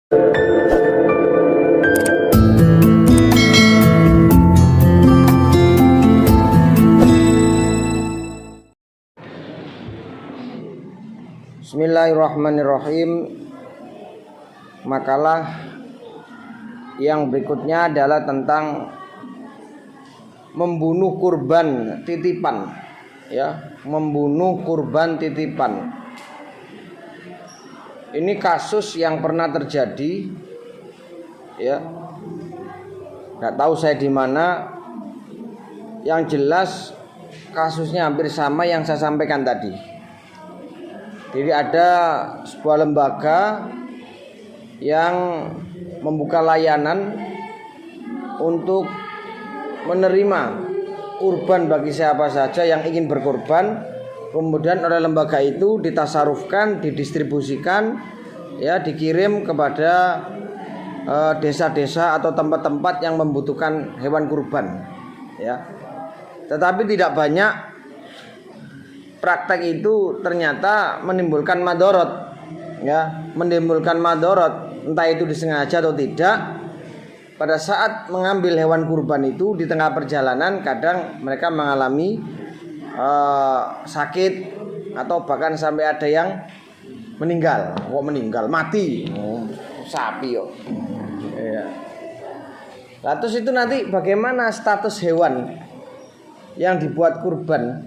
Bismillahirrahmanirrahim. Makalah yang berikutnya adalah tentang membunuh kurban titipan, ya, membunuh kurban titipan. Ini kasus yang pernah terjadi, ya. Nggak tahu saya di mana. Yang jelas kasusnya hampir sama yang saya sampaikan tadi. Jadi ada sebuah lembaga yang membuka layanan untuk menerima kurban bagi siapa saja yang ingin berkurban. Kemudian oleh lembaga itu ditasarufkan, didistribusikan, ya, dikirim kepada desa-desa atau tempat-tempat yang membutuhkan hewan kurban, ya. Tetapi tidak banyak. Praktek itu ternyata menimbulkan madorot, ya, menimbulkan madorot, entah itu disengaja atau tidak. Pada saat mengambil hewan kurban itu di tengah perjalanan, kadang mereka mengalami sakit atau bahkan sampai ada yang meninggal. Mati, sapi, yo. Ya. Nah, terus itu nanti bagaimana status hewan yang dibuat kurban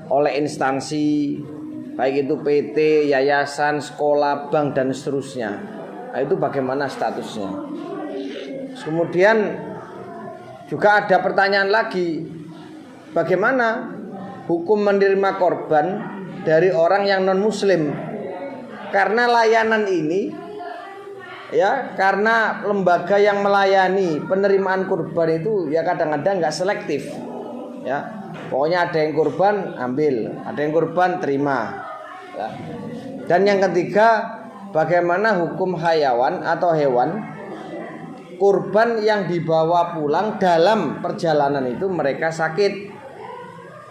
oleh instansi, baik itu PT, yayasan, sekolah, bank, dan seterusnya. Nah, itu bagaimana statusnya. Kemudian juga ada pertanyaan lagi, bagaimana hukum menerima korban dari orang yang non muslim. Karena layanan ini, ya, karena lembaga yang melayani penerimaan kurban itu ya kadang-kadang nggak selektif, ya. Pokoknya ada yang kurban ambil, ada yang kurban terima, ya. Dan yang ketiga, bagaimana hukum hayawan atau hewan kurban yang dibawa pulang dalam perjalanan itu mereka sakit,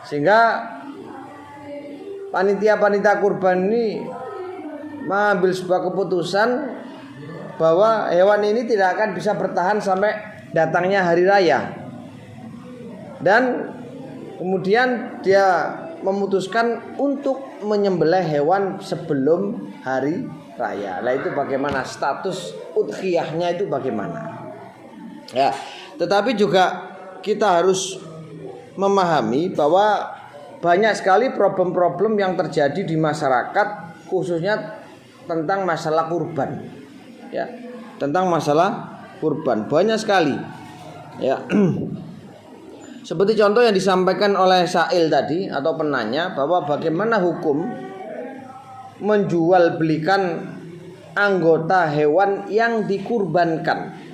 sehingga panitia kurban ini mengambil sebuah keputusan bahwa hewan ini tidak akan bisa bertahan sampai datangnya hari raya. Dan kemudian dia memutuskan untuk menyembelih hewan sebelum hari raya. Nah, itu bagaimana status udhiyahnya, itu bagaimana? Ya, tetapi juga kita harus memahami bahwa banyak sekali problem-problem yang terjadi di masyarakat, khususnya tentang masalah kurban. Ya, tentang masalah kurban banyak sekali. Ya. Seperti contoh yang disampaikan oleh Sa'il tadi atau penanya, bahwa bagaimana hukum menjual belikan anggota hewan yang dikurbankan,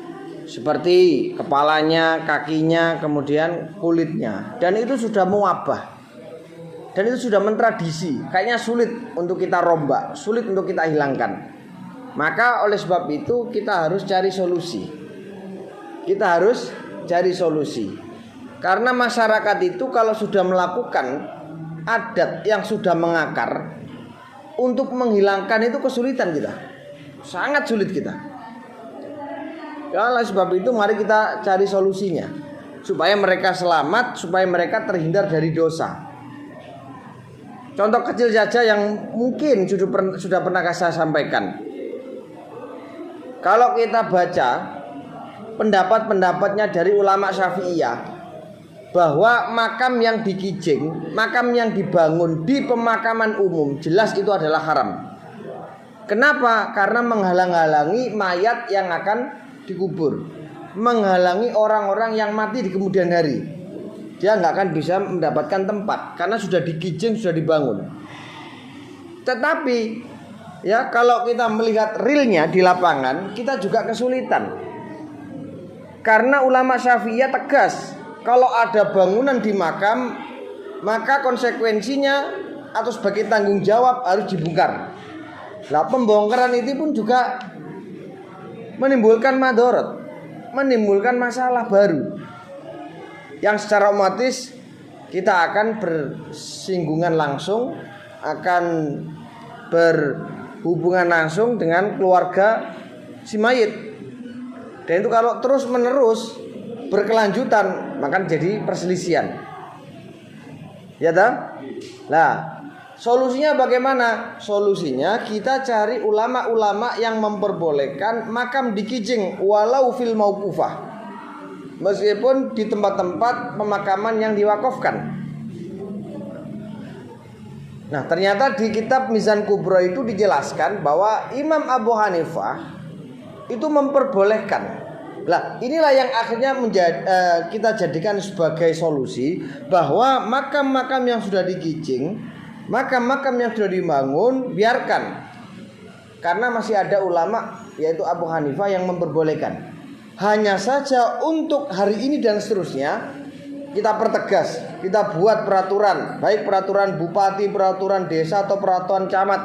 seperti kepalanya, kakinya, kemudian kulitnya. Dan itu sudah muabah, dan itu sudah mentradisi. Kayaknya sulit untuk kita rombak, sulit untuk kita hilangkan. Maka oleh sebab itu kita harus cari solusi. Karena masyarakat itu kalau sudah melakukan adat yang sudah mengakar, untuk menghilangkan itu kesulitan kita. Sangat sulit kita. Ya, oleh sebab itu mari kita cari solusinya, supaya mereka selamat, supaya mereka terhindar dari dosa. Contoh kecil saja yang mungkin sudah pernah saya sampaikan. Kalau kita baca pendapat-pendapatnya dari ulama Syafi'iyah, bahwa makam yang dikijing, makam yang dibangun di pemakaman umum, jelas itu adalah haram. Kenapa? Karena menghalang-halangi mayat yang akan dikubur, menghalangi orang-orang yang mati di kemudian hari. Dia nggak akan bisa mendapatkan tempat karena sudah dikijing, sudah dibangun. Tetapi ya, kalau kita melihat realnya di lapangan, kita juga kesulitan. Karena ulama Syafi'iyah tegas, kalau ada bangunan di makam, maka konsekuensinya atau sebagai tanggung jawab harus dibongkar. Nah, pembongkaran itu pun juga menimbulkan madorot, menimbulkan masalah baru, yang secara otomatis kita akan bersinggungan langsung, akan berhubungan langsung dengan keluarga si mayit. Dan itu kalau terus menerus berkelanjutan maka jadi perselisihan. Ya tak? Nah, solusinya bagaimana? Solusinya kita cari ulama-ulama yang memperbolehkan makam di kijing walau fil mauqufah. Meskipun di tempat-tempat pemakaman yang diwakafkan. Nah, ternyata di kitab Mizan Kubro itu dijelaskan bahwa Imam Abu Hanifah itu memperbolehkan. Lah, inilah yang akhirnya kita jadikan sebagai solusi bahwa makam-makam yang sudah dikijing, makam-makam yang sudah dibangun biarkan. Karena masih ada ulama yaitu Abu Hanifah yang memperbolehkan. Hanya saja untuk hari ini dan seterusnya kita pertegas, kita buat peraturan, baik peraturan bupati, peraturan desa atau peraturan camat.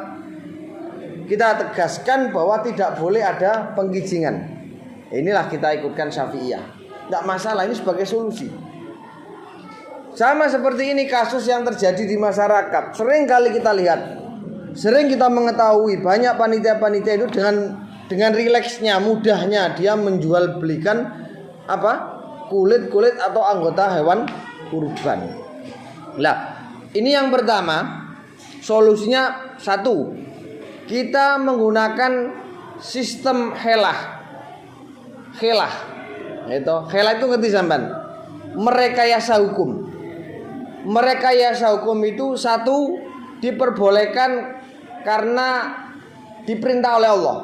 Kita tegaskan bahwa tidak boleh ada pengkijingan. Inilah kita ikutkan Syafi'iyah. Tidak masalah, ini sebagai solusi. Sama seperti ini kasus yang terjadi di masyarakat. Sering kali kita lihat, sering kita mengetahui banyak panitia-panitia itu dengan rileksnya, mudahnya dia menjual belikan kulit-kulit atau anggota hewan kurban. Lah, ini yang pertama, solusinya satu, kita menggunakan sistem helah. Helah itu ngerti sampean? Merekayasa hukum. Merekayasa hukum itu satu diperbolehkan karena diperintah oleh Allah.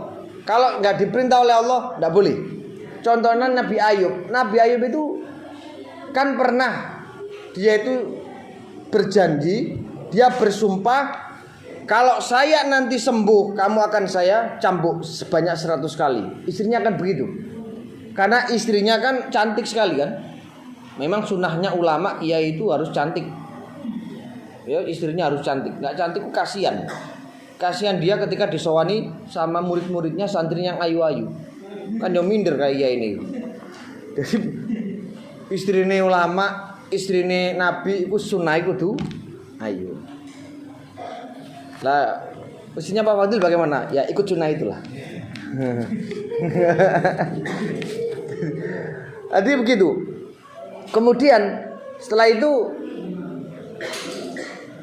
Kalau nggak diperintah oleh Allah, nggak boleh. Contohnya Nabi Ayub. Nabi Ayub itu kan pernah dia itu berjanji, dia bersumpah, kalau saya nanti sembuh, kamu akan saya cambuk sebanyak 100 kali. Istrinya kan begitu. Karena istrinya kan cantik sekali kan. Memang sunnahnya ulama kiai itu harus cantik. Ya, istrinya harus cantik. Nggak cantik kasihan. Kasihan dia ketika disowani sama murid-muridnya santrinya yang ayu-ayu. Kan dia minder kayak ya ini. Jadi istrine ulama, istrine nabi itu sunah kudu ayu. Lah, mestinya Pak Fadil bagaimana? Ya ikut sunnah itulah. Jadi begitu. Kemudian setelah itu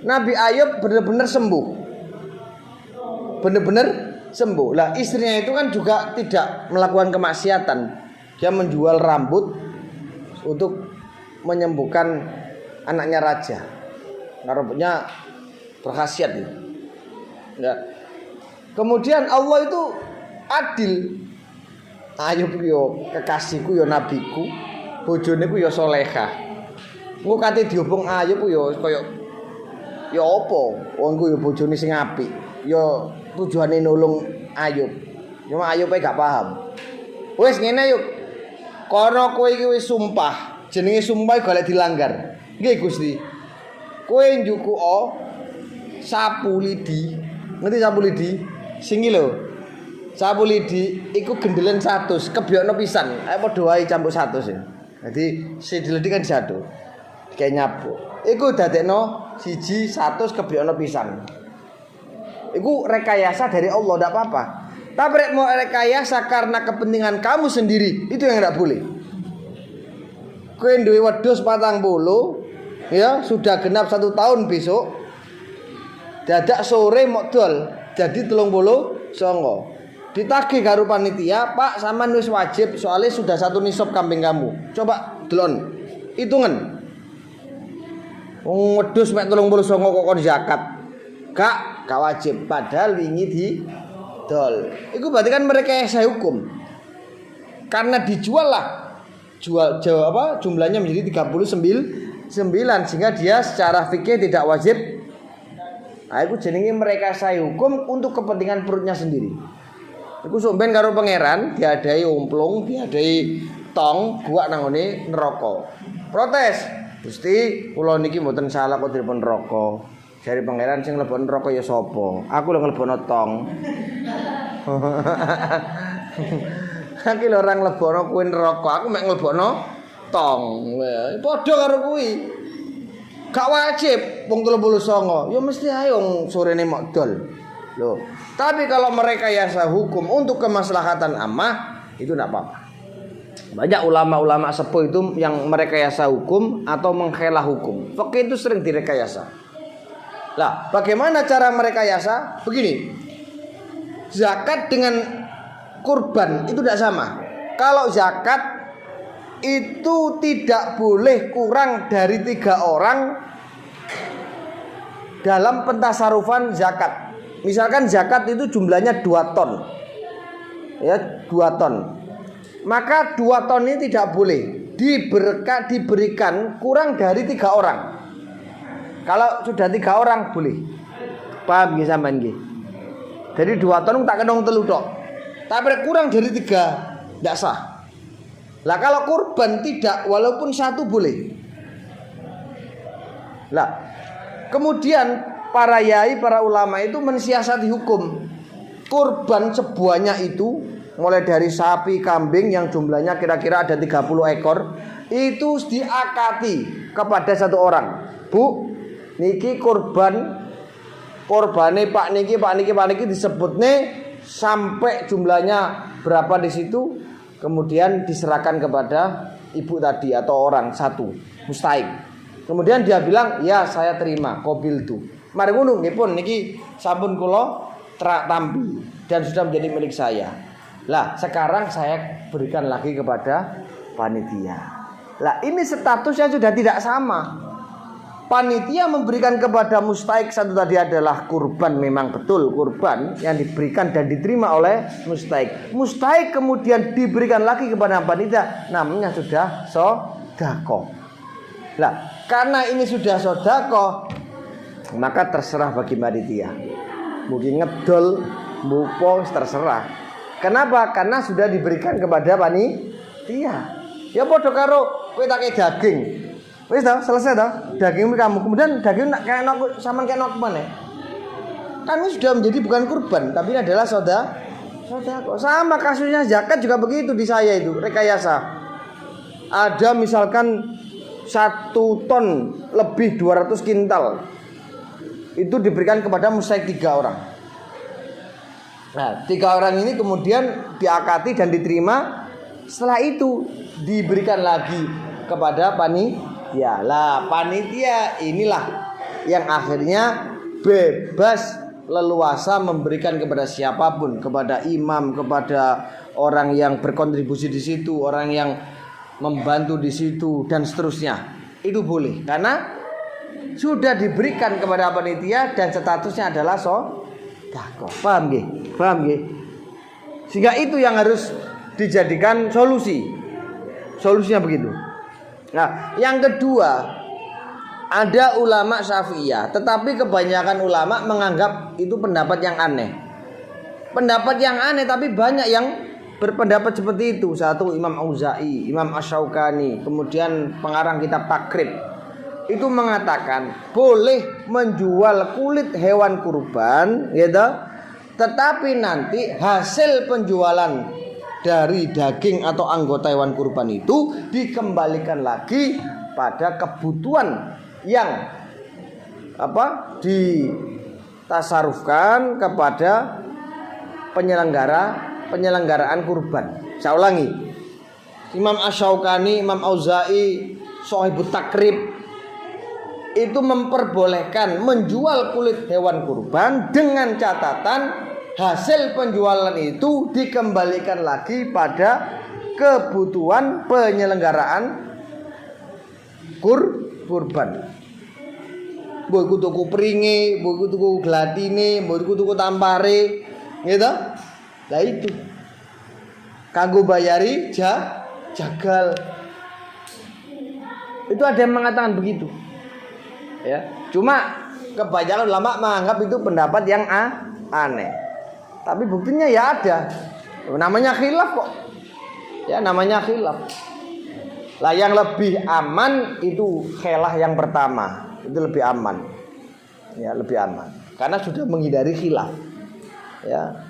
Nabi Ayub benar-benar sembuh. Benar-benar sembuh. Lah istrinya itu kan juga tidak melakukan kemaksiatan. Dia menjual rambut untuk menyembuhkan anaknya raja. Nah, rambutnya berkhasiat itu. Ya. Kemudian Allah itu adil. Ayub yo kekasihku yo nabiku, bojone ku yo solehah. Engko kate diobong Ayub yo koyo yo apa? Wong ku yo bojone sing apik. Yo tujuane nulung Ayub. Cuma Ayub gak paham. Wis ngene yuk. Kono kowe iki wis sumpah. Jenenge sumpah golek dilanggar. Nggih Gusti. Kowe njukuo sapu lidi. Ngerti sapu lidi? Sing iki lho. Sapu lidi iku gendelen 100, kebyokno pisan. Ayo padha wae campur 100 ya. Dadi sidiledi kan 1. Kayak nyapu. Iku dadekno 1 kebyokno pisan. Iku rekayasa dari Allah, tidak apa-apa. Tapi mau rekayasa karena kepentingan kamu sendiri, itu yang tidak boleh. Kowe duwe wedhus 40, ya sudah genap 1 tahun besok. Dadak sore mok dol, jadi 39. Ditagih karo panitia, Pak, sampean wis wajib soalnya sudah 1 nisab kambing kamu. Coba delon, hitungan. Wong wedhus mek 39 kok kon zakat. Gak wajib, padahal wingi di dol. Itu berarti kan mereka saya hukum. Karena dijual lah. Jumlahnya menjadi 39 sehingga dia secara fikih tidak wajib. Nah, itu jenenge mereka saya hukum untuk kepentingan perutnya sendiri. Iku sok ben karo pangeran diadai umplung, diadai tong, gua nang ngene neraka. Protes. Gusti, kula niki mboten salah kok dipun neraka. Jare pangeran sing mlebon neraka ya sapa? Aku lho mlebono tong. Aku lho ora mlebono kuwi neraka, aku mek mlebono tong. Padha karo kuwi. Gak wajib wong 39. Ya mesti ae wong sorene mok dol. Loh, tapi kalau merekayasa hukum untuk kemaslahatan ammah itu tidak apa-apa. Banyak ulama-ulama sepuh itu yang merekayasa hukum atau mengkhelah hukum. Fikih itu sering direkayasa. Lah, bagaimana cara merekayasa? Begini. Zakat dengan kurban itu tidak sama. Kalau zakat itu tidak boleh kurang dari 3 orang dalam pentasarufan zakat. Misalkan zakat itu jumlahnya 2 ton. Ya, 2 ton. Maka 2 ton ini tidak boleh diberikan kurang dari 3 orang. Kalau sudah 3 orang boleh. Paham nggih sampean nggih? Jadi 2 ton tak kenong telu tok. Tapi kurang dari 3 tidak sah. Lah kalau kurban tidak, walaupun 1 boleh. Lah, kemudian para yai, para ulama itu mensiasati hukum. Kurban sebuahnya itu mulai dari sapi, kambing yang jumlahnya kira-kira ada 30 ekor, itu diakati kepada 1 orang. Bu, niki kurbane Pak niki disebut nih sampai jumlahnya berapa di situ, kemudian diserahkan kepada ibu tadi atau orang 1 mustahik. Kemudian dia bilang, "Ya, saya terima, qabil tu." Mari ngono nggih pun niki sampun kula tampi dan sudah menjadi milik saya. Lah, sekarang saya berikan lagi kepada panitia. Lah, ini statusnya sudah tidak sama. Panitia memberikan kepada mustahik 1 tadi adalah kurban, memang betul kurban yang diberikan dan diterima oleh mustahik. Mustahik kemudian diberikan lagi kepada panitia, namanya sudah sedekah. Lah, karena ini sudah sedekah, maka terserah bagi panitia. Mungkin ngedol, mupo terserah. Kenapa? Karena sudah diberikan kepada panitia. Ya padha karo kowe tak kei daging. Wis dah, selesai dah. Daging kamu. Kemudian daging nak kena sampean kena mana? Kan ini sudah menjadi bukan kurban, tapi ini adalah sedekah. Sama kasusnya zakat juga begitu di saya itu, rekayasa. Ada misalkan 1 ton lebih 200 kintal. Itu diberikan kepada mustahik 3 orang. Nah, 3 orang ini kemudian diakati dan diterima. Setelah itu diberikan lagi kepada panitia. Lah, panitia inilah yang akhirnya bebas leluasa memberikan kepada siapapun, kepada imam, kepada orang yang berkontribusi di situ, orang yang membantu di situ dan seterusnya. Itu boleh karena sudah diberikan kepada panitia dan statusnya adalah sedekah. Paham nggih? Paham nggih? Sehingga itu yang harus dijadikan solusi. Solusinya begitu. Nah, yang kedua, ada ulama Syafi'iyah, tetapi kebanyakan ulama menganggap itu pendapat yang aneh. Pendapat yang aneh, tapi banyak yang berpendapat seperti itu. Satu Imam Auza'i, Imam Asy-Syaukani, kemudian pengarang kitab Takrib, itu mengatakan boleh menjual kulit hewan kurban, gitu. Tetapi nanti hasil penjualan dari daging atau anggota hewan kurban itu dikembalikan lagi pada kebutuhan yang ditasarufkan kepada penyelenggaraan kurban. Saya ulangi, Imam Asy-Syaukani, Imam Auza'i, Shahibut Takrib itu memperbolehkan menjual kulit hewan kurban dengan catatan hasil penjualan itu dikembalikan lagi pada kebutuhan penyelenggaraan kurban. Mbok tuku pringe, mbok tuku glatine, mbok tuku tampare, gitu. Lah itu kanggo bayari jagal. Itu ada yang mengatakan begitu. Ya, cuma kebanyakan ulama menganggap itu pendapat yang aneh. Tapi buktinya ya ada. Namanya khilaf kok. Ya, namanya khilaf. Lah yang lebih aman itu khilah yang pertama. Itu lebih aman. Ya, lebih aman. Karena sudah menghindari khilaf. Ya.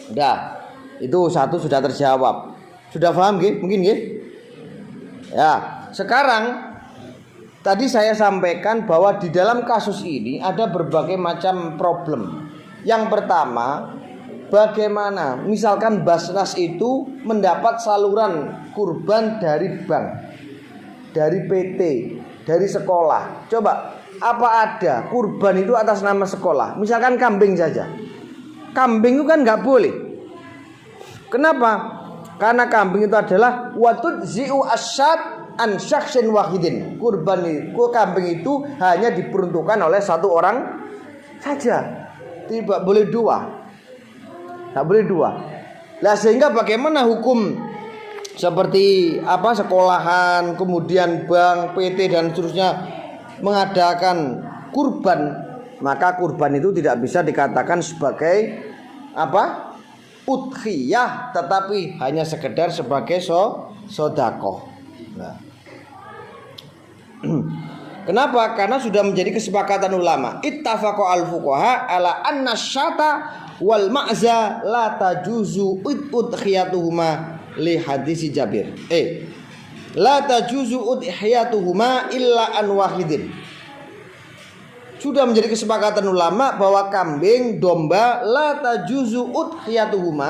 Udah. Itu satu sudah terjawab. Sudah paham nggih? Mungkin nggih? Ya, sekarang tadi saya sampaikan bahwa di dalam kasus ini ada berbagai macam problem Yang pertama, bagaimana misalkan Basnas itu mendapat saluran kurban dari bank, dari PT, dari sekolah. Coba, apa ada kurban itu atas nama sekolah? Misalkan kambing saja. Kambing itu kan nggak boleh. Kenapa? Karena kambing itu adalah watud zi'u asyad an syakhsin wahidin. Kurban itu, kambing itu hanya diperuntukkan oleh satu orang saja. Tidak boleh dua. Tidak boleh dua. Nah, sehingga bagaimana hukum seperti apa sekolahan, kemudian bank, PT dan seterusnya mengadakan kurban, maka kurban itu tidak bisa dikatakan sebagai apa? Udhiyah, tetapi hanya sekedar sebagai sodakoh. Nah. Kenapa? Karena sudah menjadi kesepakatan ulama. Ittafaqo al-fuqaha ala anna syata wal ma'za la tajuzu udhiyatuhuma li hadisi Jabir. La tajuzu udhiyatuhuma illa an wahidin. Sudah menjadi kesepakatan ulama bahwa kambing, domba la tajuzu udhiyatuhuma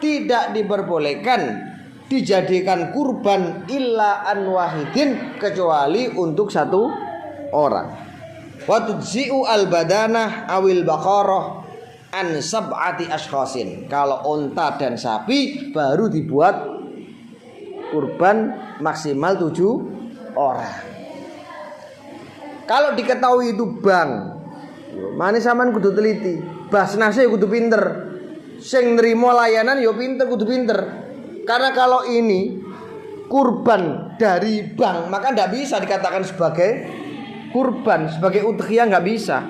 tidak diperbolehkan dijadikan kurban illa an wahidin kecuali untuk satu orang. Wa tudzi'u al badanah awil baqarah an sab'ati ashkhasin. Kalau unta dan sapi baru dibuat kurban maksimal 7 orang. Kalau diketahui itu bank, mana sampean kudu teliti. Basnase kudu pinter. Sing nrimo layanan yo pinter, kudu pinter. Karena kalau ini kurban dari bank, maka tidak bisa dikatakan sebagai kurban, sebagai udhiyah nggak bisa.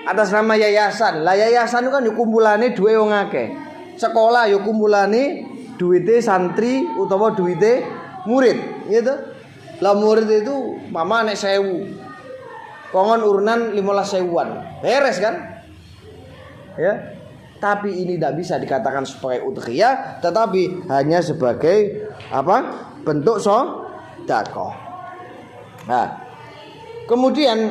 Atas nama yayasan. Lah yayasan itu kan yo kumpulane duwe wong akeh. Sekolah yo kumpulane duwite santri utawa duwite murid, gitu. Lah murid itu mama nek 1000. Kongon urunan 15.000-an. Beres kan? Ya. Tapi ini tidak bisa dikatakan sebagai udhiyah, tetapi hanya sebagai apa? Bentuk sedekah. Nah, kemudian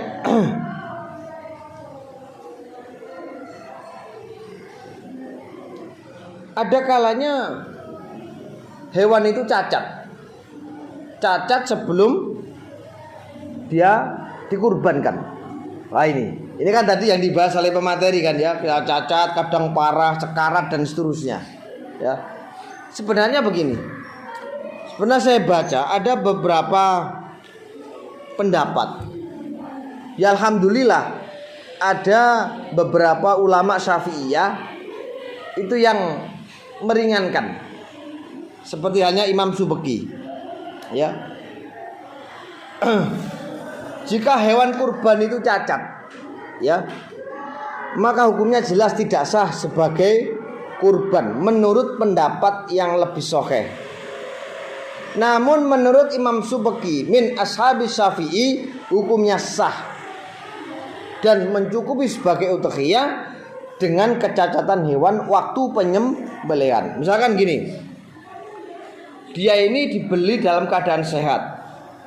ada kalanya hewan itu cacat sebelum dia dikurbankan. Wah ini kan tadi yang dibahas oleh pemateri kan ya, cacat, kadang parah, sekarat dan seterusnya. Ya, sebenarnya begini. Sebenarnya saya baca ada beberapa pendapat. Ya alhamdulillah ada beberapa ulama Syafi'iyah itu yang meringankan. Seperti halnya Imam Subeki. Ya. Jika hewan kurban itu cacat, ya, maka hukumnya jelas tidak sah sebagai kurban menurut pendapat yang lebih sahih. Namun menurut Imam Subeki min ashabis Syafi'i hukumnya sah dan mencukupi sebagai udhiyah dengan kecacatan hewan waktu penyembelihan. Misalkan gini, dia ini dibeli dalam keadaan sehat,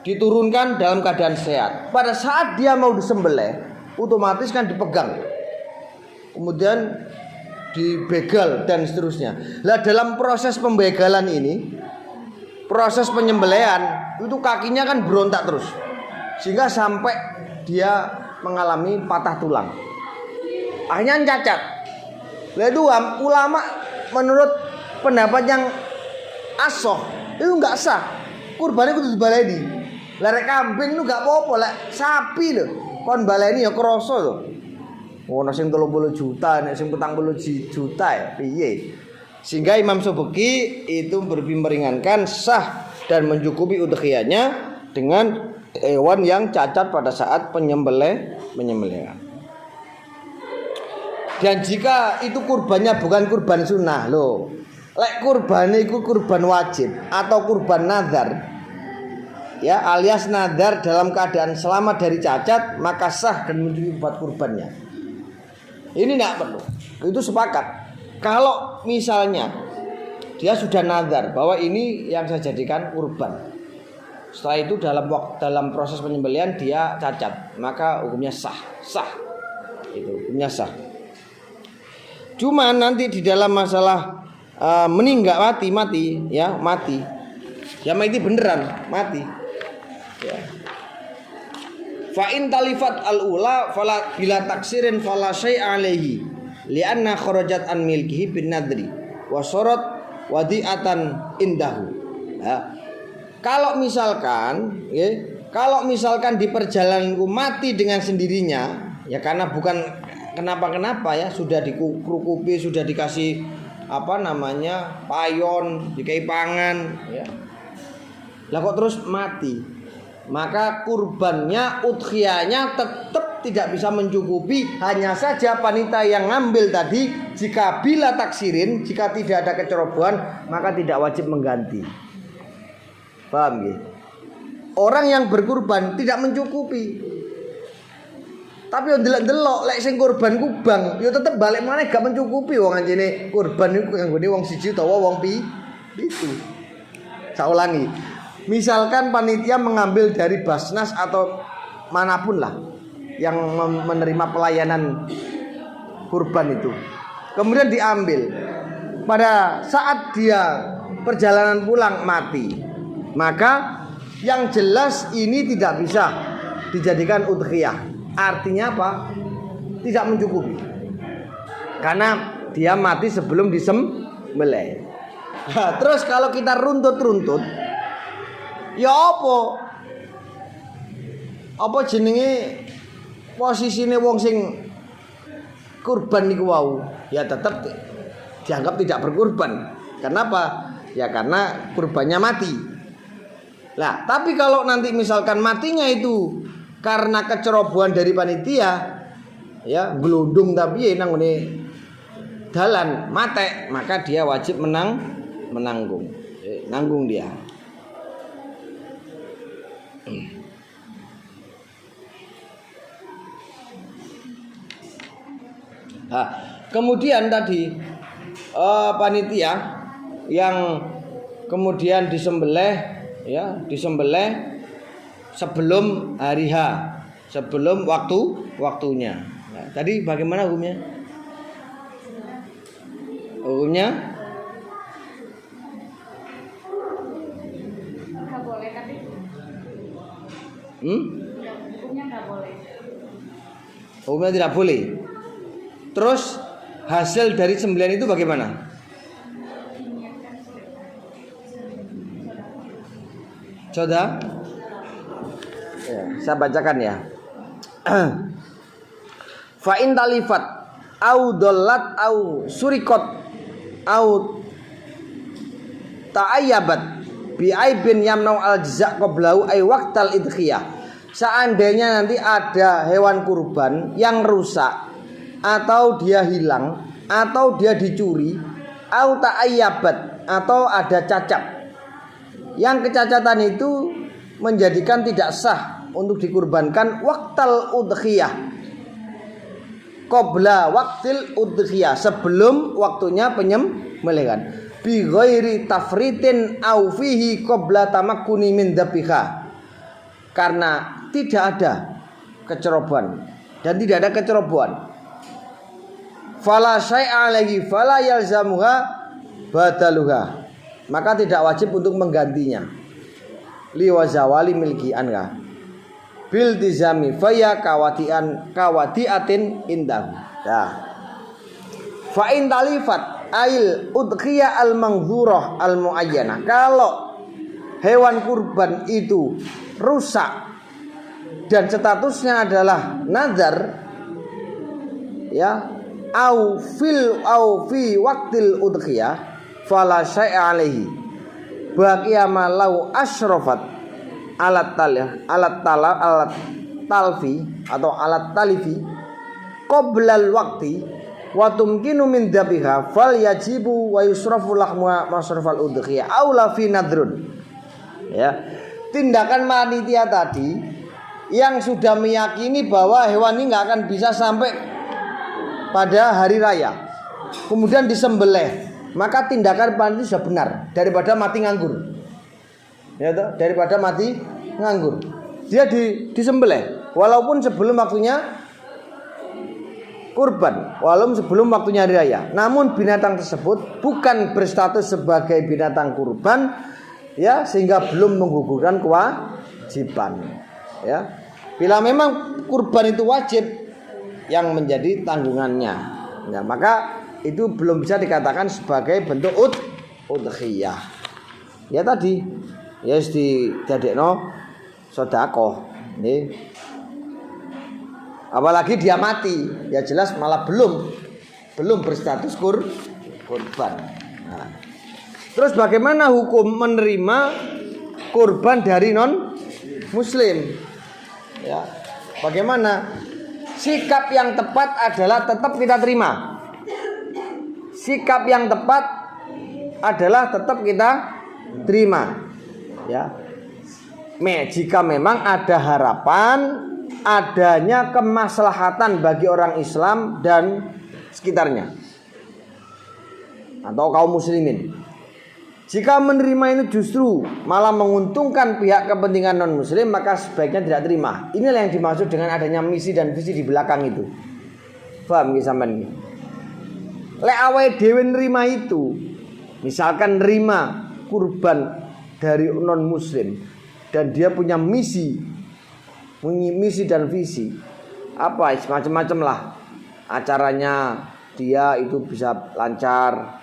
diturunkan dalam keadaan sehat. Pada saat dia mau disembelih, otomatis kan dipegang, kemudian dibegal dan seterusnya. Lah dalam proses pembegalan ini, proses penyembelihan itu kakinya kan berontak terus, sehingga sampai dia mengalami patah tulang. Akhirnya cacat. Lah itu ulama menurut pendapat yang asoh itu nggak sah. Kurbannya kudu dibaleni. Lek kambing itu nggak apa-apa, lek sapi lho kon baleni ya krasa lho. Ono sing 30 juta, nek sing 40 juta ya piye. Sehingga Imam Subeki itu meringankan sah dan mencukupi udhiyahnya dengan hewan yang cacat pada saat penyembelihan. Dan jika itu kurbannya bukan kurban sunnah loh, lek kurban itu kurban wajib atau kurban nazar, ya alias nazar dalam keadaan selamat dari cacat, maka sah dan mencukupi buat kurbannya. Ini tidak perlu, itu sepakat. Kalau misalnya dia sudah nazar bahwa ini yang saya jadikan kurban, setelah itu dalam proses penyembelihan dia cacat, maka hukumnya sah. itu hukumnya sah. Cuma nanti di dalam masalah meninggal mati ya mati beneran mati ya. Fa in talifat al ula fala bila taksirin fala syai'a alaihi li'anna kharajat an milkihi bin nadri wa syarat wadi'atan indahu ya. Kalau misalkan di perjalananku mati dengan sendirinya ya karena bukan kenapa ya, sudah dikurukupi, sudah dikasih payon, dikai pangan ya. Lah kok terus mati, maka kurbannya, udhiyahnya tetap tidak bisa mencukupi. Hanya saja wanita yang ngambil tadi, jika bila taksirin, jika tidak ada kecerobohan, maka tidak wajib mengganti. Paham ya? Orang yang berkurban tidak mencukupi. Tapi yang delok-delok lek sing kurban ku bang, yo tetep balik maneh gak mencukupi wong anjene kurban iku kanggone wong siji utawa wong pitu. Saya ulangi. Misalkan panitia mengambil dari Basnas atau manapun lah yang menerima pelayanan kurban itu. Kemudian diambil. Pada saat dia perjalanan pulang mati, maka yang jelas ini tidak bisa dijadikan udhiyah. Artinya apa? Tidak mencukupi. Karena dia mati sebelum disembelih. Nah, terus kalau kita runtut, ya apa jenenge posisine wong sing kurban niku wau? Ya tetap dianggap tidak berkurban. Kenapa? Ya karena kurbannya mati. Lah, tapi kalau nanti misalkan matinya itu karena kecerobohan dari panitia, ya glundung tapi nang ngene dalan mate, maka dia wajib menanggung dia. Nah, kemudian tadi panitia yang kemudian disembelih sebelum hari H, sebelum waktunya. Nah, tadi bagaimana hukumnya? Hukumnya? Nggak boleh tapi. Hukumnya nggak boleh. Hukumnya tidak boleh. Terus hasil dari sembelihan itu bagaimana? Coba. Ya, saya bacakan ya. Fa in talifat au dollat au surikot au ta'ayyabat bi aibin yamnau al jza' qablahu ay waqtal idkhiyah. Seandainya nanti ada hewan kurban yang rusak atau dia hilang atau dia dicuri au ta'ayyabat atau ada cacat, yang kecacatan itu menjadikan tidak sah untuk dikurbankan waqtal udhiyah, qabla waqtil udhiyah, sebelum waktunya penyembelihan, bi ghairi tafritin au fihi qabla tamakkuni min dhabiha, karena tidak ada kecerobohan dan tidak ada kecerobohan. Fala syai'a alaihi fala yalzamuha badaluha, maka tidak wajib untuk menggantinya. Li wazawali milki anha bil tizami faya kawatiatin indah. Nah, fa in talifat ail udhiya al mangzurah al muayyana, kalau hewan kurban itu rusak dan statusnya adalah nazar, ya, au fi waqtil udhiyah fala syai'a alaihi baqiyama lau asyrafat alat talfi atau alat talifi qoblal waqti wa tumkinu min dhabiha fal yajibu wa yusrafu lahmuha masrafal udhiyah aula fi nadrun. Ya, tindakan panitia tadi yang sudah meyakini bahwa hewan ini nggak akan bisa sampai pada hari raya, kemudian disembelih, maka tindakan panitia sudah benar daripada mati nganggur. Ya toh, daripada mati nganggur. Dia disembelih walaupun sebelum waktunya kurban walau sebelum waktunya hari raya. Namun binatang tersebut bukan berstatus sebagai binatang kurban, ya, sehingga belum menggugurkan kewajiban. Ya, bila memang kurban itu wajib yang menjadi tanggungannya, ya, maka itu belum bisa dikatakan sebagai bentuk udhiyah. Ya tadi, ya didadekno sedekah. Nih. Apalagi dia mati, ya jelas malah belum berstatus kurban. Nah. Terus bagaimana hukum menerima kurban dari non muslim? Ya, bagaimana? Sikap yang tepat adalah tetap kita terima. Sikap yang tepat adalah tetap kita terima. Ya, jika memang ada harapan adanya kemaslahatan bagi orang Islam dan sekitarnya atau kaum muslimin. Jika menerima ini justru malah menguntungkan pihak kepentingan non muslim, maka sebaiknya tidak terima. Inilah yang dimaksud dengan adanya misi dan visi di belakang itu. Paham nggih sampean? Lek awake dhewe nerima itu, misalkan nerima kurban dari non muslim dan dia punya misi dan visi apa macam-macam lah acaranya, dia itu bisa lancar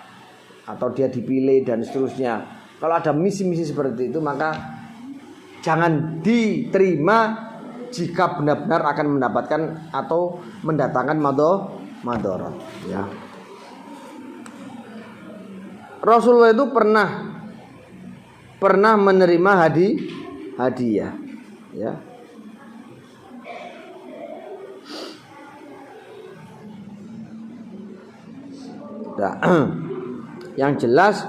atau dia dipilih dan seterusnya. Kalau ada misi-misi seperti itu, maka jangan diterima jika benar-benar akan mendapatkan atau mendatangkan madharat, ya. Rasulullah itu pernah menerima hadiah, ya. Nah, yang jelas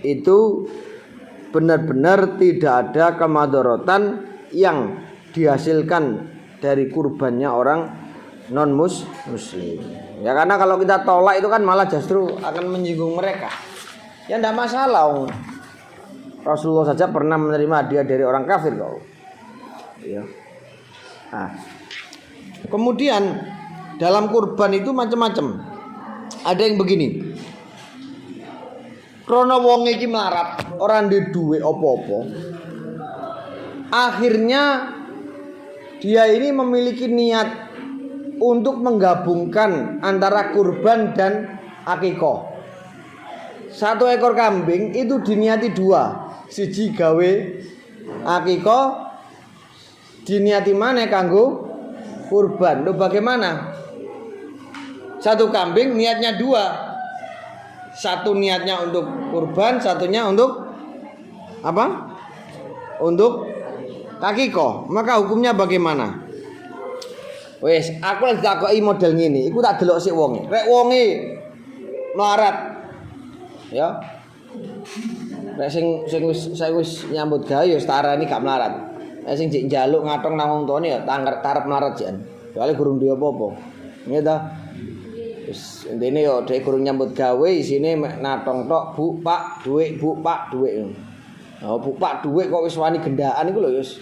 itu benar-benar tidak ada kemadharatan yang dihasilkan dari kurbannya orang non muslim. Ya, karena kalau kita tolak itu kan malah justru akan menyinggung mereka. Ya tidak masalah. Rasulullah saja pernah menerima hadiah dari orang kafir kok. Ya. Nah, kemudian dalam kurban itu macam-macam. Ada yang begini. Krono wong iki melarat, ora ndek duwe apa-apa. Akhirnya dia ini memiliki niat untuk menggabungkan antara kurban dan akikah. 1 ekor kambing itu diniati 2. Siji gawe akikah, diniati mana kanggo kurban. Loh bagaimana? 1 kambing niatnya 2. 1 niatnya untuk kurban, satunya untuk apa? Untuk akikah. Maka hukumnya bagaimana? Wes, aku lagi takoki model ngene, iku tak delok sik wonge. Rek wonge melarat. Ya. Rek sing wis nyambut gawe ya setarani gak melarat. Nek sing jek njaluk ngatong nang wong tuane ya tarep melarat jan. Soale gurung duwe apa-apa. Nggih ta? Wis intine yo dhek gurung nyambut gawe isine natong tok, Bu, Pak, dhuwit, Bu, Pak, dhuwit. Oh, Bu, Pak, dhuwit kok wis wani gendaan iku lho wis.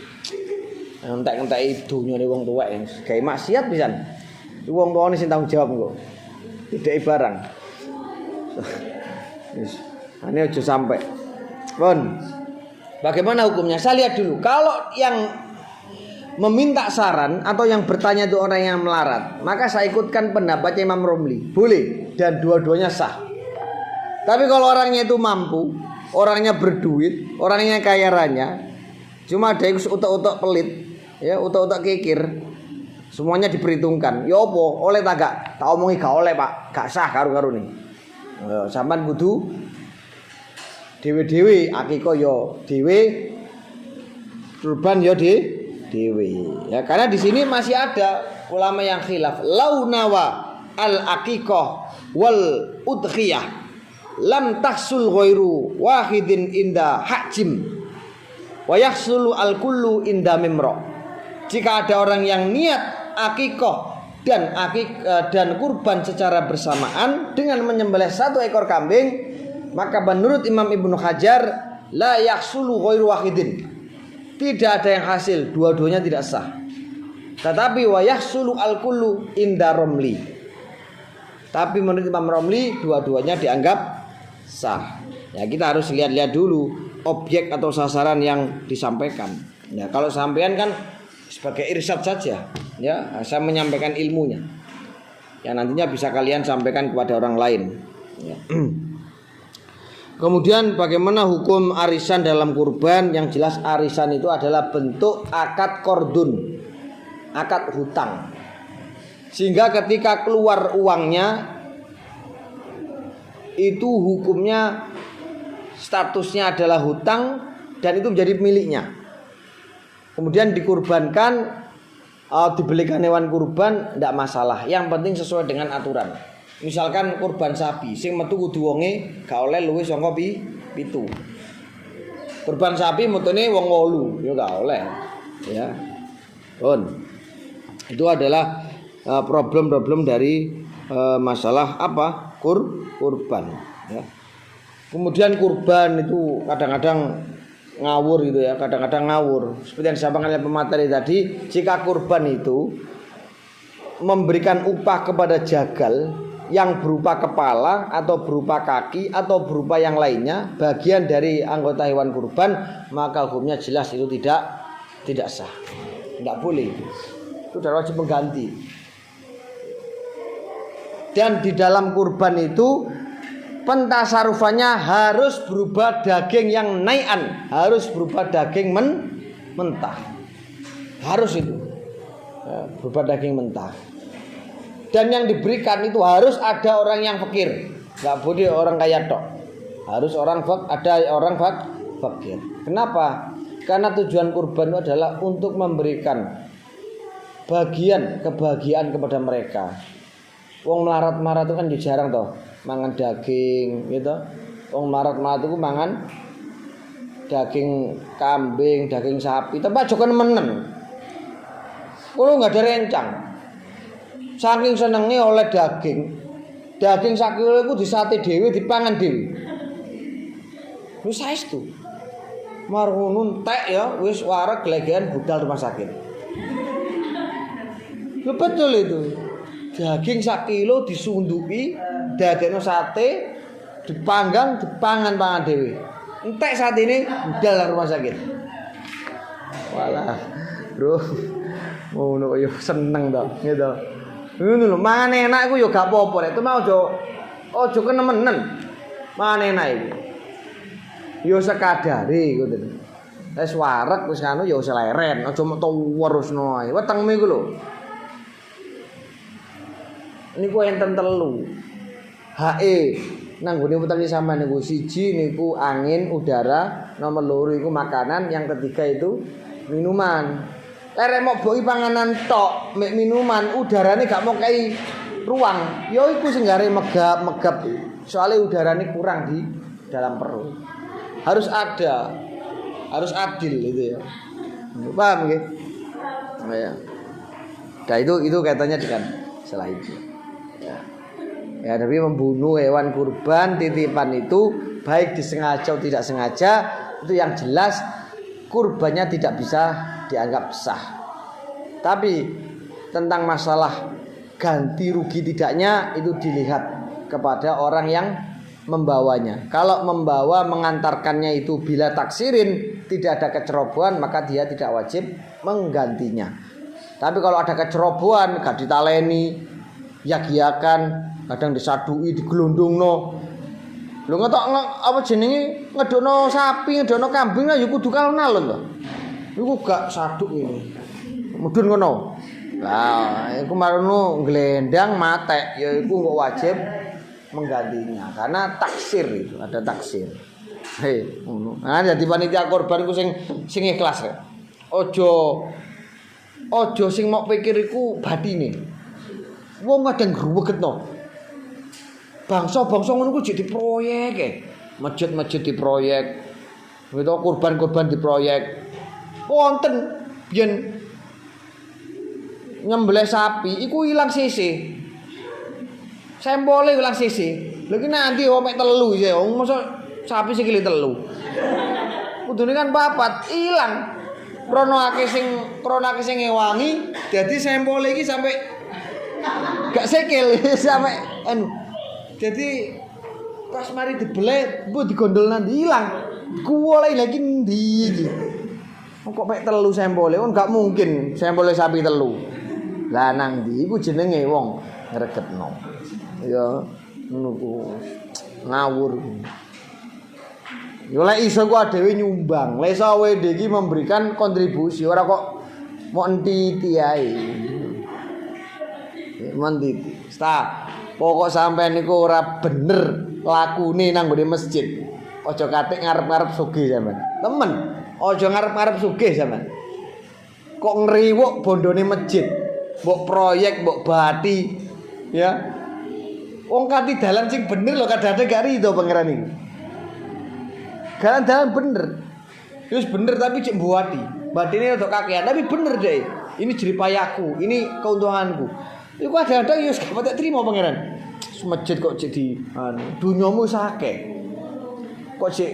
Entek-enteki donyane wong tuwek. Gawe maksiat pisan. Iku wong tuane sing tanggung jawab kok. Tidak barang. Wis, ane aja sampai. Pun. Bagaimana hukumnya? Saya lihat dulu. Kalau yang meminta saran atau yang bertanya itu orang yang melarat, maka saya ikutkan pendapatnya Imam Romli. Boleh dan dua-duanya sah. Tapi kalau orangnya itu mampu, orangnya berduit, orangnya kaya raya, cuma ada yang utak-utak pelit, ya utak-utak kikir, semuanya diperhitungkan. Ya apa? Oleh tak gak? Tak omongi gak oleh Pak, gak sah karo-karo nih. Sampean kudu dewe-dewe akikah yo dewe, kurban yo dewe. Ya, karena di sini masih ada ulama yang khilaf. Launawa al aqiqah wal udhiyah lam tahsul ghairu wahidin inda hajim wa yahsulu al kullu inda mimra. Jika ada orang yang niat akikah dan kurban secara bersamaan dengan menyembelih 1 ekor kambing, maka menurut Imam Ibnu Hajar la yahsulu ghairu wahidin. Tidak ada yang hasil, dua-duanya tidak sah. Tetapi wa yahsulu al kullu inda Romli. Tapi menurut Imam Romli dua-duanya dianggap sah. Ya kita harus lihat-lihat dulu objek atau sasaran yang disampaikan. Ya kalau sampean kan sebagai irsyad saja, ya saya menyampaikan ilmunya. Yang nantinya bisa kalian sampaikan kepada orang lain. Ya. Kemudian bagaimana hukum arisan dalam kurban? Yang jelas arisan itu adalah bentuk akad kordun, akad hutang. Sehingga ketika keluar uangnya itu hukumnya statusnya adalah hutang dan itu menjadi miliknya. Kemudian dikurbankan, dibelikan hewan kurban, tidak masalah. Yang penting sesuai dengan aturan. Misalkan kurban sapi, sing metu kudu wonge gak oleh luwih saka pitu. Kurban sapi metune wong 8, ya gak oleh. Ya. Itu adalah problem-problem dari masalah apa? Kurban. Ya. Kemudian kurban itu kadang-kadang ngawur gitu ya, kadang-kadang ngawur. Seperti yang disampaikan oleh pemateri tadi, jika kurban itu memberikan upah kepada jagal yang berupa kepala atau berupa kaki atau berupa yang lainnya, bagian dari anggota hewan kurban, maka hukumnya jelas itu tidak sah. Tidak boleh. Itu sudah wajib mengganti. Dan di dalam kurban itu pentasarufannya harus berupa daging yang nai'an, harus berupa daging mentah. Harus itu ya, berupa daging mentah. Dan yang diberikan itu harus ada orang yang fakir, nggak boleh orang kaya tok. Harus ada orang fakir. Kenapa? Karena tujuan kurban itu adalah untuk memberikan kebahagiaan kepada mereka. Wong melarat-melarat itu kan jarang toh mangan daging gitu. Wong melarat-melarat itu mangan daging kambing, daging sapi, tapi aja kan menen. Kulo enggak ada rencang. Saking senenge oleh daging sakilo iku disate dhewe, dipangan dhewe. Wis saestu. Mar ngono entek ya wis wareg gelegean budal rumah sakit. Betul itu. Daging 1 kilo disunduki, dadekno sate, dipanggang, dipangan dhewe. Entek saat ini budal rumah sakit. Walah, bro. Ngono kok yo seneng to, gitu. Ngono lho, mangan enak iku yo gak apa-apa rek. Itu mau aja kenemenen. Mangan enak iku. Yo sekadare ngoten. Wis wareg wis anu yo seleren, aja mok terusno ae. Wetengmu iku lho. Niku enten 3. HE nanggone wetenge sampean niku 1 niku angin, udara, nomor 2 iku makanan, yang ketiga itu minuman. Lerek mok boki panganan tok, mek minuman, udarane gak mau kei ruang. Ya iku sing gare megap. Soale udarane kurang di dalam perut. Harus adil itu ya. Paham nggih? Ya. Nah itu kaitannya dengan salah itu. Ya, tapi membunuh hewan kurban titipan itu baik disengaja atau tidak sengaja, itu yang jelas kurbannya tidak bisa dianggap sah. Tapi tentang masalah ganti rugi tidaknya itu dilihat kepada orang yang membawanya. Kalau membawa mengantarkannya itu bila taksirin tidak ada kecerobohan, maka dia tidak wajib menggantinya. Tapi kalau ada kecerobohan, gak ditaleni, yak-yakan, kadang disadui, digelondongno. Lho ngetok apa jenenge ngedokno sapi, ngedokno kambing ya kudu kalon-alon to. Iku gak saduk ini. Mudun ngono. Lah, iku marono glendang matek, ya iku kok wajib menggantinya karena taksir itu, ada taksir. Hei, ngono. Nah, dadi panitia kurban iku sing ikhlas rek. Ojo sing mok pikir iku bathine. Wong kadang gruwegetno. Bangsa-bangsa ngono ku jek diproyek masjid-masjid diproyek, gitu kurban-kurban diproyek. Wonten biyen nyembelih sapi iku ilang sisi. Sempole ilang sisi. Lha iki nanti omek 3 ya, mosok sapi sikile 3. Kudune kan 4 ilang. Krono akeh sing ngewangi, dadi sempole iki sampai Gak sikil sampai anu. Jadi pas mari dibelet, mbok digondol nanti ilang. Kuwole lagi ndi iki. Kok pek telu sempole kan gak mungkin sempole sapi telu. Lah nang ndi iku jenenge wong ngregetno. Ya ngono ku ngawur. Yo lek iso ku dhewe nyumbang. Lek iso WD iki memberikan kontribusi ora kok mau entiti ae. Menditi. Pokok sampean niku ora bener lakune nang nggone masjid. Aja katik ngarep-ngarep sugih sampean. Temen, aja ngarep-ngarep sugih sampean. Kok ngriwuk bondone masjid. Mbok proyek, mbok bati, ya. Wong kanthi dalan sing bener lho kadang-kadang gak rido pangeran iki. Dalan bener. Wis bener tapi cek mbuati. Batine rada kakean tapi bener deh. Ini jeripayaku, ini keuntunganku. Iku kadang-kadang ya gak patek trimo pangeran. Masjid kok cek di dunyamu sakeh. Kok cek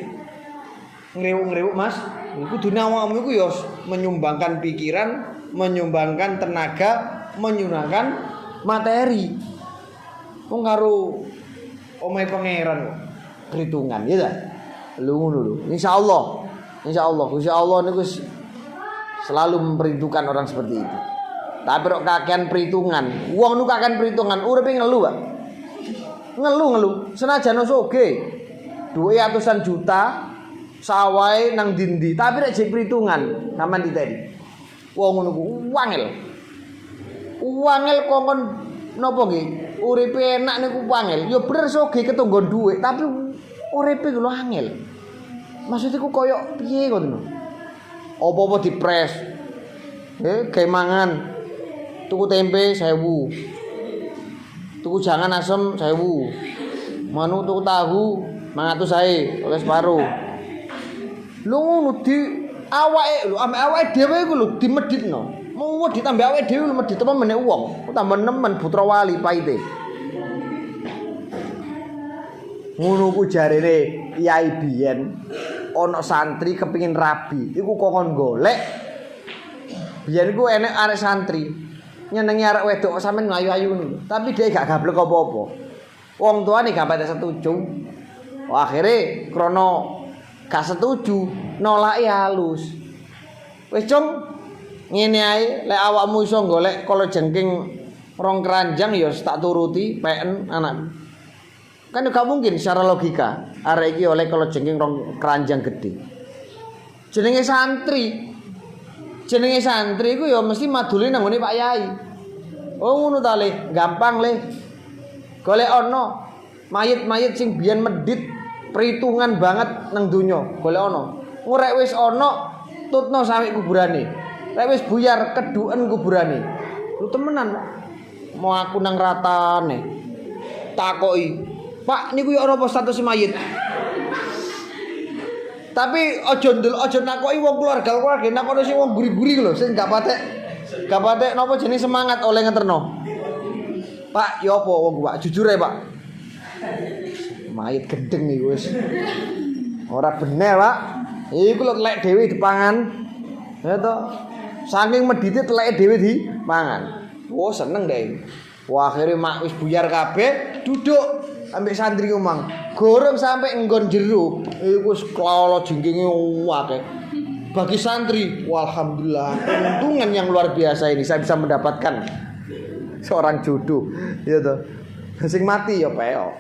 ngrewuk-ngrewuk Mas? Iku dunia awakmu iku ya menyumbangkan pikiran, menyumbangkan tenaga, menyumbangkan materi. Wong karo omahe pangeran perhitungan ya ta. Lu ngono lho. Insyaallah Gusti Allah niku selalu memperhitungkan orang seperti itu. Tapi kok kakean perhitungan, wong nu kakean perhitungan uripe ngeluh, Pak. Ngeluh. Senajan sugih. Duwe atusan juta sawahe nang dindi, tapi nek jek perhitungan sampean diteni. Wong ngono ku wangel. Wangel kongkon napa nggih? Uripe enak niku wangel. Ya bener sugih ketunggon dhuwit, tapi uripe lho angel. Maksudnya ku koyo piye ngono. Apa-apa dipres. Gawe mangan. Tuku tempe 1000. Tuku jangan asem 1000. Manu tuku tahu 500 ae, oleh separuh. Lho ngono di awake lho, ambek awake dhewe iku lho dimedhitno. Mau ditambah awake dhewe lho medhit apa meneh wong. Tambah nemen putra wali paite. Ngono ku jarene Kyai biyen ana santri kepengin rabi, iku kokon golek. Biyen iku enek arek santri nyenengi arek wedok sampean ngayu-ayu ngono. Tapi dia gak gablek apa-apa. Wong tuane gak patek setuju. Akhire krana gak setuju, nolake halus. Wis cung ngene ae, lek awakmu iso golek kala jengking rong keranjang ya tak turuti peken anak. Kan gak mungkin secara logika arek iki oleh kala jengking rong keranjang gede. Jenenge santri. Jenenge santri iku ya mesti madule nang ngene Pak Yai. Oh ngono ta Le, gampang Le. Golek ana mayit-mayit sing biyen medhit perhitungan banget nang donya, golek ana. Ngorek wis ana tutno sampe kuburane. Lek wis buyar keduken kuburane. Lu temenan Pak. Mau aku nang ratane. Takoki, "Pak, niku ya apa status mayit?" Tapi aja nakoki wong keluarga, nakoki sing wong guri-guri lho, sing gak patek napa jenenge semangat oleh ngeterno. Pak, ya apa wong Pak? Jujur ae, Pak. Mayit gendeng iki wis. Ora bener, Pak. Iku lho telek dhewe dipangan. Ya to. Saking medhite teleke dhewe dipangan. Oh, seneng deh. Wah, akhire mak wis buyar kabeh, duduk ambek santri ngomong, gorong sampai nggon jero, iku wis klolo jengkinge akeh. Bagi santri, alhamdulillah, keuntungan yang luar biasa ini saya bisa mendapatkan seorang jodoh, ya toh. Sing mati ya peok.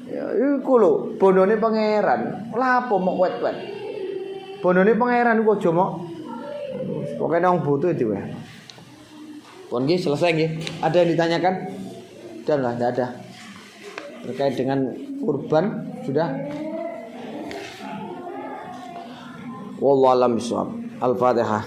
Ya iku lho, bondone pangeran. Lah apa mok wet-wet. Bondone pangeran iku aja mok. Pokoke nang butuh itu wae. Pon nggih selesai nggih. Ada yang ditanyakan? Sudah lah, enggak ada. Terkait dengan kurban sudah. Wallahu a'lam bishawab. Al-Fatihah.